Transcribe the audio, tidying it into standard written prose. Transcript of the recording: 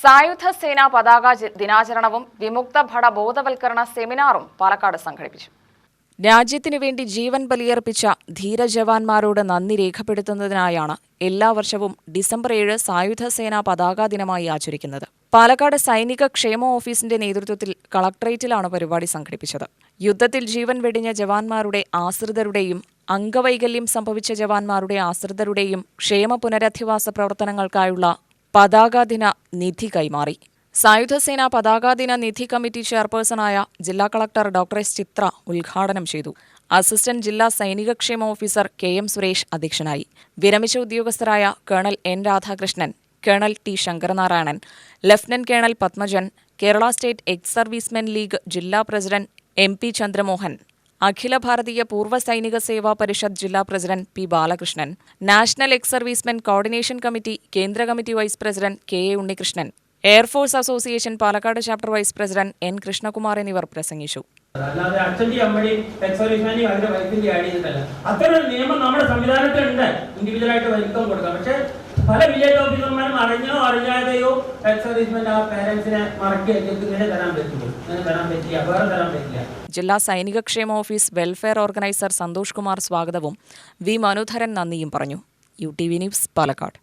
സായുധ സേനാ പതാക ദിനാചരണവും വിമുക്ത ഭട ബോധവൽക്കരണ സെമിനാറും പാലക്കാട് സംഘടിപ്പിച്ചു. രാജ്യത്തിനു വേണ്ടി ജീവൻ ബലിയർപ്പിച്ച ധീരജവാന്മാരോട് നന്ദി രേഖപ്പെടുത്തുന്നതിനായാണ് എല്ലാ വർഷവും ഡിസംബർ 7 സായുധ സേനാ പതാക ദിനമായി ആചരിക്കുന്നത്. പാലക്കാട് സൈനിക ക്ഷേമ ഓഫീസിന്റെ നേതൃത്വത്തിൽ കളക്ടറേറ്റിലാണ് പരിപാടി സംഘടിപ്പിച്ചത്. യുദ്ധത്തിൽ ജീവൻ വെടിഞ്ഞ ജവാന്മാരുടെ ആശ്രിതരുടെയും അംഗവൈകല്യം സംഭവിച്ച ജവാന്മാരുടെ ആശ്രിതരുടെയും ക്ഷേമ പുനരധിവാസ പ്രവർത്തനങ്ങൾക്കായുള്ള പതാകാദിന നിധി കൈമാറി. സായുധസേനാ പതാകാദിന നിധി കമ്മിറ്റി ചെയർപേഴ്സണായ ജില്ലാ കളക്ടർ ഡോക്ടർ എസ് ചിത്ര ഉദ്ഘാടനം ചെയ്തു. അസിസ്റ്റന്റ് ജില്ലാ സൈനികക്ഷേമ ഓഫീസർ കെ.എം. സുരേഷ് അധ്യക്ഷനായി. വിരമിച്ച ഉദ്യോഗസ്ഥരായ colonel N. Radhakrishnan, colonel T. Sankaranarayanan, lieutenant colonel Padmajan, Kerala state ex servicemen league ജില്ലാ പ്രസിഡന്റ് എം.പി. ചന്ദ്രമോഹൻ, അഖില ഭാരതീയ പൂർവ്വ സൈനിക സേവാ പരിഷത്ത് ജില്ലാ president P. Balakrishnan, national ex servicemen coordination committee കേന്ദ്ര committee vice president K A. Unnikrishnan, air force association Palakkad chapter vice president N. Krishnakumar എന്നിവർ പ്രസംഗിച്ചു. അല്ലാതെ അച്ഛൻ്റെയും അമ്മയുടെയും എക്സർവീസ്മാനെയും അവരുടെ വൈഫിന്റെ ആഡ് ചെയ്തിട്ടല്ല. അത്തരം നിയമം നമ്മുടെ സംവിധാനത്തിലുണ്ട്. ഇൻഡിവിജ്വലായിട്ട് ഇൻകം കൊടുക്കാം. പക്ഷേ പല വില്ലേജ് ഓഫീസർമാരും അറിഞ്ഞാതെയോ എക്സർവീസ്മെന്റ് ആ പേരൻസിനെ മറക്കി ഇങ്ങനെ തരാൻ പറ്റുള്ളൂ. അങ്ങനെ തരാൻ പറ്റില്ല, വേറെ തരാൻ പറ്റില്ല. ജില്ലാ സൈനിക ക്ഷേമ office welfare organiser Santhosh Kumar സ്വാഗതവും വി. മനുധരൻ നന്ദിയും പറഞ്ഞു. UTV news Palakkad.